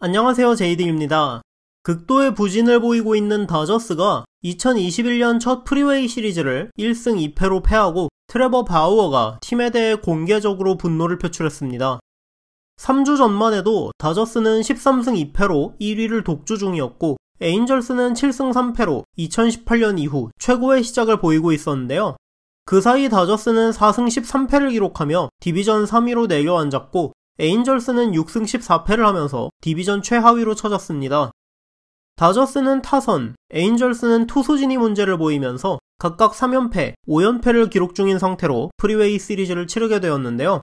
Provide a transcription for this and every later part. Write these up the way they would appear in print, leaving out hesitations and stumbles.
안녕하세요, 제이딩입니다. 극도의 부진을 보이고 있는 다저스가 2021년 첫 프리웨이 시리즈를 1승 2패로 패하고 트레버 바우어가 팀에 대해 공개적으로 분노를 표출했습니다. 3주 전만 해도 다저스는 13승 2패로 1위를 독주 중이었고 에인절스는 7승 3패로 2018년 이후 최고의 시작을 보이고 있었는데요. 그 사이 다저스는 4승 13패를 기록하며 디비전 3위로 내려앉았고 에인절스는 6승 14패를 하면서 디비전 최하위로 처졌습니다. 다저스는 타선, 에인절스는 투수진이 문제를 보이면서 각각 3연패, 5연패를 기록 중인 상태로 프리웨이 시리즈를 치르게 되었는데요.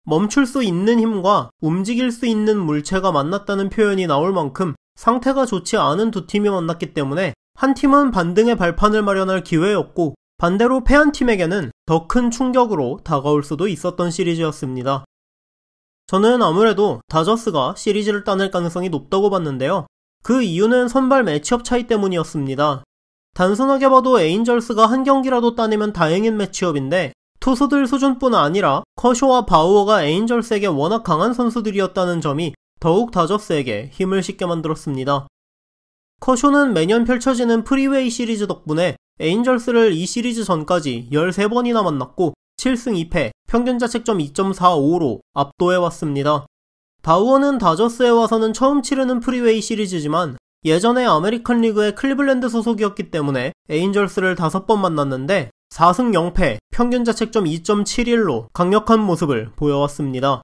멈출 수 있는 힘과 움직일 수 있는 물체가 만났다는 표현이 나올 만큼 상태가 좋지 않은 두 팀이 만났기 때문에 한 팀은 반등의 발판을 마련할 기회였고 반대로 패한 팀에게는 더 큰 충격으로 다가올 수도 있었던 시리즈였습니다. 저는 아무래도 다저스가 시리즈를 따낼 가능성이 높다고 봤는데요. 그 이유는 선발 매치업 차이 때문이었습니다. 단순하게 봐도 에인절스가 한 경기라도 따내면 다행인 매치업인데 투수들 수준뿐 아니라 커쇼와 바우어가 에인절스에게 워낙 강한 선수들이었다는 점이 더욱 다저스에게 힘을 싣게 만들었습니다. 커쇼는 매년 펼쳐지는 프리웨이 시리즈 덕분에 에인절스를 이 시리즈 전까지 13번이나 만났고 7승 2패, 평균 자책점 2.45로 압도해왔습니다. 바우어는 다저스에 와서는 처음 치르는 프리웨이 시리즈지만 예전에 아메리칸 리그의 클리블랜드 소속이었기 때문에 에인절스를 5번 만났는데 4승 0패, 평균 자책점 2.71로 강력한 모습을 보여왔습니다.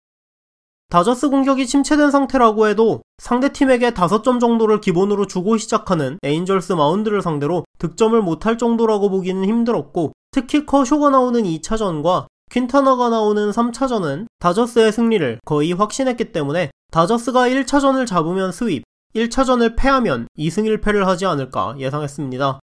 다저스 공격이 침체된 상태라고 해도 상대팀에게 5점 정도를 기본으로 주고 시작하는 에인절스 마운드를 상대로 득점을 못할 정도라고 보기는 힘들었고 특히 커쇼가 나오는 2차전과 퀸타나가 나오는 3차전은 다저스의 승리를 거의 확신했기 때문에 다저스가 1차전을 잡으면 스윕, 1차전을 패하면 2승 1패를 하지 않을까 예상했습니다.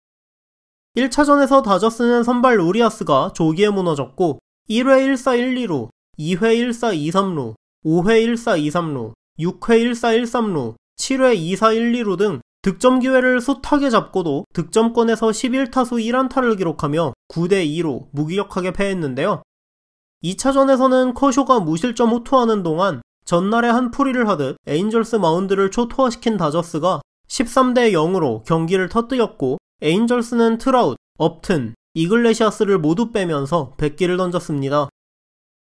1차전에서 다저스는 선발 우리아스가 조기에 무너졌고 1회 1사 1, 2루, 2회 1사 2, 3루, 5회 1사 2, 3루, 6회 1사 1, 3루, 7회 2사 1, 2루 등 득점 기회를 숱하게 잡고도 득점권에서 11타수 1안타를 기록하며 9대2로 무기력하게 패했는데요. 2차전에서는 커쇼가 무실점 호투하는 동안 전날에 한 풀이를 하듯 에인절스 마운드를 초토화시킨 다저스가 13대0으로 경기를 터뜨렸고 에인절스는 트라웃, 업튼, 이글레시아스를 모두 빼면서 100기를 던졌습니다.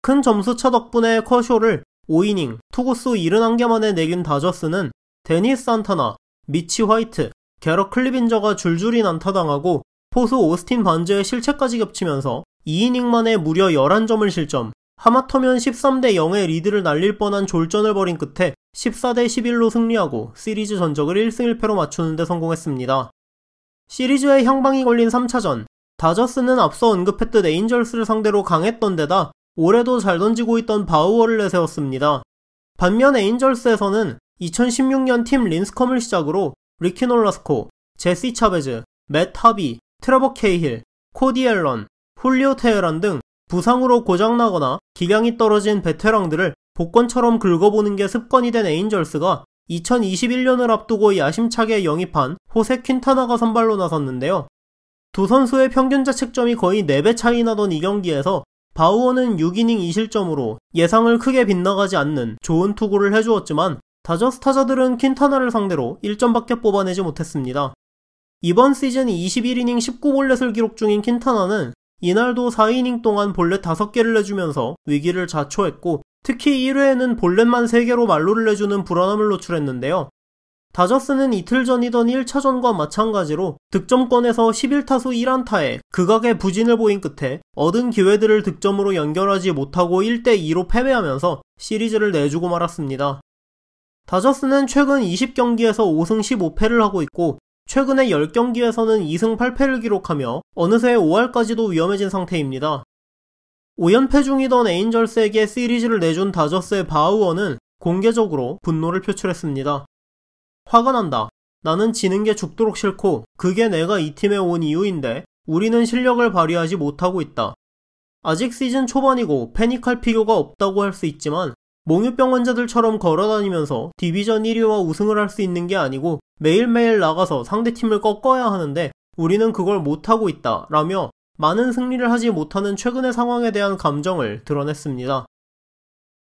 큰 점수차 덕분에 커쇼를 5이닝, 투구수 71개 만에 내긴 다저스는 데니스 산타나, 미치 화이트, 게럿 클리빈저가 줄줄이 난타당하고 포수 오스틴 반즈의 실책까지 겹치면서 2이닝 만에 무려 11점을 실점, 하마터면 13대0의 리드를 날릴 뻔한 졸전을 벌인 끝에 14대11로 승리하고 시리즈 전적을 1승 1패로 맞추는데 성공했습니다. 시리즈에 향방이 걸린 3차전, 다저스는 앞서 언급했듯 에인절스를 상대로 강했던 데다 올해도 잘 던지고 있던 바우어를 내세웠습니다. 반면 에인절스에서는 2016년 팀 린스컴을 시작으로 리키 놀라스코, 제시 차베즈, 맷 하비, 트레버 케이힐, 코디 앨런, 훌리오 테헤란 등 부상으로 고장나거나 기량이 떨어진 베테랑들을 복권처럼 긁어보는 게 습관이 된 에인절스가 2021년을 앞두고 야심차게 영입한 호세 퀸타나가 선발로 나섰는데요. 두 선수의 평균 자책점이 거의 4배 차이 나던 이 경기에서 바우어는 6이닝 2실점으로 예상을 크게 빗나가지 않는 좋은 투구를 해주었지만 다저스 타자들은 퀸타나를 상대로 1점밖에 뽑아내지 못했습니다. 이번 시즌 21이닝 19볼넷을 기록 중인 퀸타나는 이날도 4이닝 동안 볼넷 5개를 내주면서 위기를 자초했고 특히 1회에는 볼넷만 3개로 만루를 내주는 불안함을 노출했는데요. 다저스는 이틀 전이던 1차전과 마찬가지로 득점권에서 11타수 1안타에 극악의 부진을 보인 끝에 얻은 기회들을 득점으로 연결하지 못하고 1대2로 패배하면서 시리즈를 내주고 말았습니다. 다저스는 최근 20경기에서 5승 15패를 하고 있고 최근에 10경기에서는 2승 8패를 기록하며 어느새 5할까지도 위험해진 상태입니다. 5연패 중이던 에인절스에게 시리즈를 내준 다저스의 바우어는 공개적으로 분노를 표출했습니다. 화가 난다. 나는 지는 게 죽도록 싫고 그게 내가 이 팀에 온 이유인데 우리는 실력을 발휘하지 못하고 있다. 아직 시즌 초반이고 패닉할 필요가 없다고 할 수 있지만 몽유병 환자들처럼 걸어다니면서 디비전 1위와 우승을 할 수 있는 게 아니고 매일매일 나가서 상대팀을 꺾어야 하는데 우리는 그걸 못하고 있다 라며 많은 승리를 하지 못하는 최근의 상황에 대한 감정을 드러냈습니다.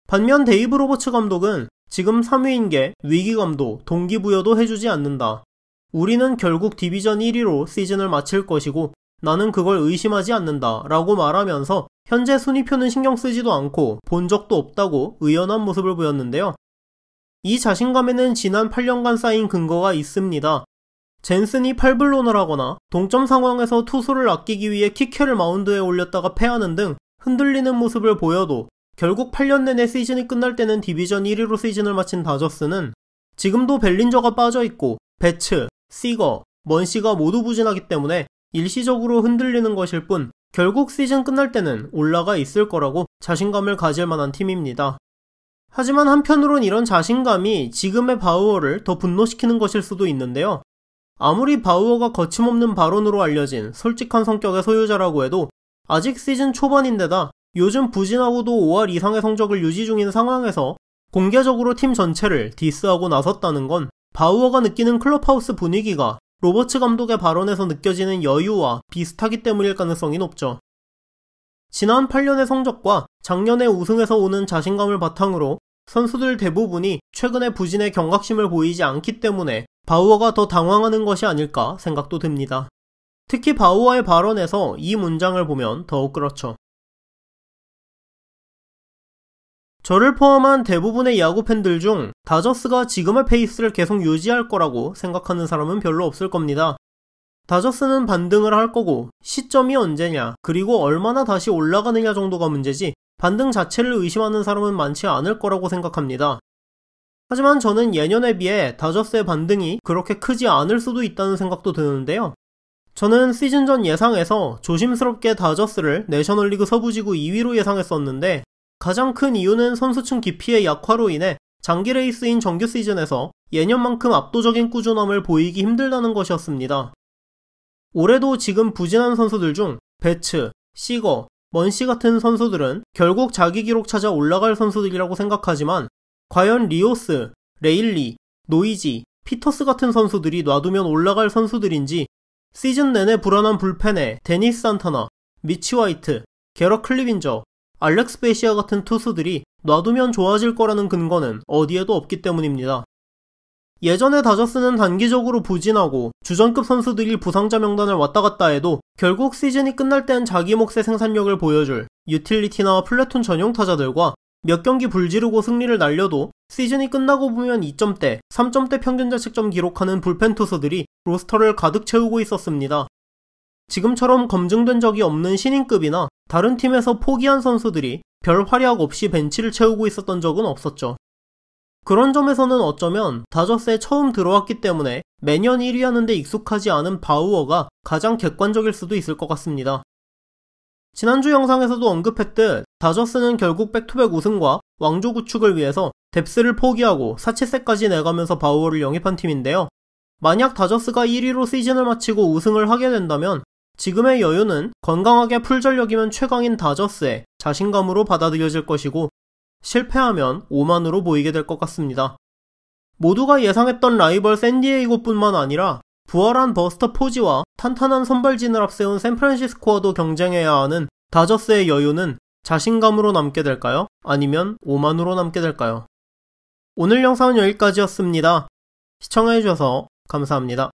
반면 데이브 로버츠 감독은 지금 3위인 게 위기감도 동기부여도 해주지 않는다. 우리는 결국 디비전 1위로 시즌을 마칠 것이고 나는 그걸 의심하지 않는다 라고 말하면서 현재 순위표는 신경 쓰지도 않고 본 적도 없다고 의연한 모습을 보였는데요. 이 자신감에는 지난 8년간 쌓인 근거가 있습니다. 젠슨이 8블론을 하거나 동점 상황에서 투수를 아끼기 위해 키케를 마운드에 올렸다가 패하는 등 흔들리는 모습을 보여도 결국 8년 내내 시즌이 끝날 때는 디비전 1위로 시즌을 마친 다저스는 지금도 벨린저가 빠져있고 배츠, 시거, 먼시가 모두 부진하기 때문에 일시적으로 흔들리는 것일 뿐 결국 시즌 끝날 때는 올라가 있을 거라고 자신감을 가질 만한 팀입니다. 하지만 한편으론 이런 자신감이 지금의 바우어를 더 분노시키는 것일 수도 있는데요. 아무리 바우어가 거침없는 발언으로 알려진 솔직한 성격의 소유자라고 해도 아직 시즌 초반인데다 요즘 부진하고도 5할 이상의 성적을 유지 중인 상황에서 공개적으로 팀 전체를 디스하고 나섰다는 건 바우어가 느끼는 클럽하우스 분위기가 로버츠 감독의 발언에서 느껴지는 여유와 비슷하기 때문일 가능성이 높죠. 지난 8년의 성적과 작년의 우승에서 오는 자신감을 바탕으로 선수들 대부분이 최근의 부진에 경각심을 보이지 않기 때문에 바우어가 더 당황하는 것이 아닐까 생각도 듭니다. 특히 바우어의 발언에서 이 문장을 보면 더욱 그렇죠. 저를 포함한 대부분의 야구 팬들 중 다저스가 지금의 페이스를 계속 유지할 거라고 생각하는 사람은 별로 없을 겁니다. 다저스는 반등을 할 거고 시점이 언제냐 그리고 얼마나 다시 올라가느냐 정도가 문제지 반등 자체를 의심하는 사람은 많지 않을 거라고 생각합니다. 하지만 저는 예년에 비해 다저스의 반등이 그렇게 크지 않을 수도 있다는 생각도 드는데요. 저는 시즌 전 예상에서 조심스럽게 다저스를 내셔널리그 서부지구 2위로 예상했었는데 가장 큰 이유는 선수층 기피의 약화로 인해 장기 레이스인 정규 시즌에서 예년만큼 압도적인 꾸준함을 보이기 힘들다는 것이었습니다. 올해도 지금 부진한 선수들 중 배츠, 시거, 먼시 같은 선수들은 결국 자기 기록 찾아 올라갈 선수들이라고 생각하지만 과연 리오스, 레일리, 노이지, 피터스 같은 선수들이 놔두면 올라갈 선수들인지 시즌 내내 불안한 불펜에 데니스 산타나, 미치 화이트, 게럿 클리빈저, 알렉스 베시아 같은 투수들이 놔두면 좋아질 거라는 근거는 어디에도 없기 때문입니다. 예전에 다저스는 단기적으로 부진하고 주전급 선수들이 부상자 명단을 왔다갔다 해도 결국 시즌이 끝날 땐 자기 몫의 생산력을 보여줄 유틸리티나 플래톤 전용 타자들과 몇 경기 불지르고 승리를 날려도 시즌이 끝나고 보면 2점대, 3점대 평균 자책점 기록하는 불펜 투수들이 로스터를 가득 채우고 있었습니다. 지금처럼 검증된 적이 없는 신인급이나 다른 팀에서 포기한 선수들이 별 활약 없이 벤치를 채우고 있었던 적은 없었죠. 그런 점에서는 어쩌면 다저스에 처음 들어왔기 때문에 매년 1위 하는데 익숙하지 않은 바우어가 가장 객관적일 수도 있을 것 같습니다. 지난주 영상에서도 언급했듯 다저스는 결국 백투백 우승과 왕조 구축을 위해서 뎁스를 포기하고 사치세까지 내가면서 바우어를 영입한 팀인데요. 만약 다저스가 1위로 시즌을 마치고 우승을 하게 된다면 지금의 여유는 건강하게 풀전력이면 최강인 다저스의 자신감으로 받아들여질 것이고 실패하면 오만으로 보이게 될 것 같습니다. 모두가 예상했던 라이벌 샌디에이고뿐만 아니라 부활한 버스터 포지와 탄탄한 선발진을 앞세운 샌프란시스코와도 경쟁해야 하는 다저스의 여유는 자신감으로 남게 될까요? 아니면 오만으로 남게 될까요? 오늘 영상은 여기까지였습니다. 시청해주셔서 감사합니다.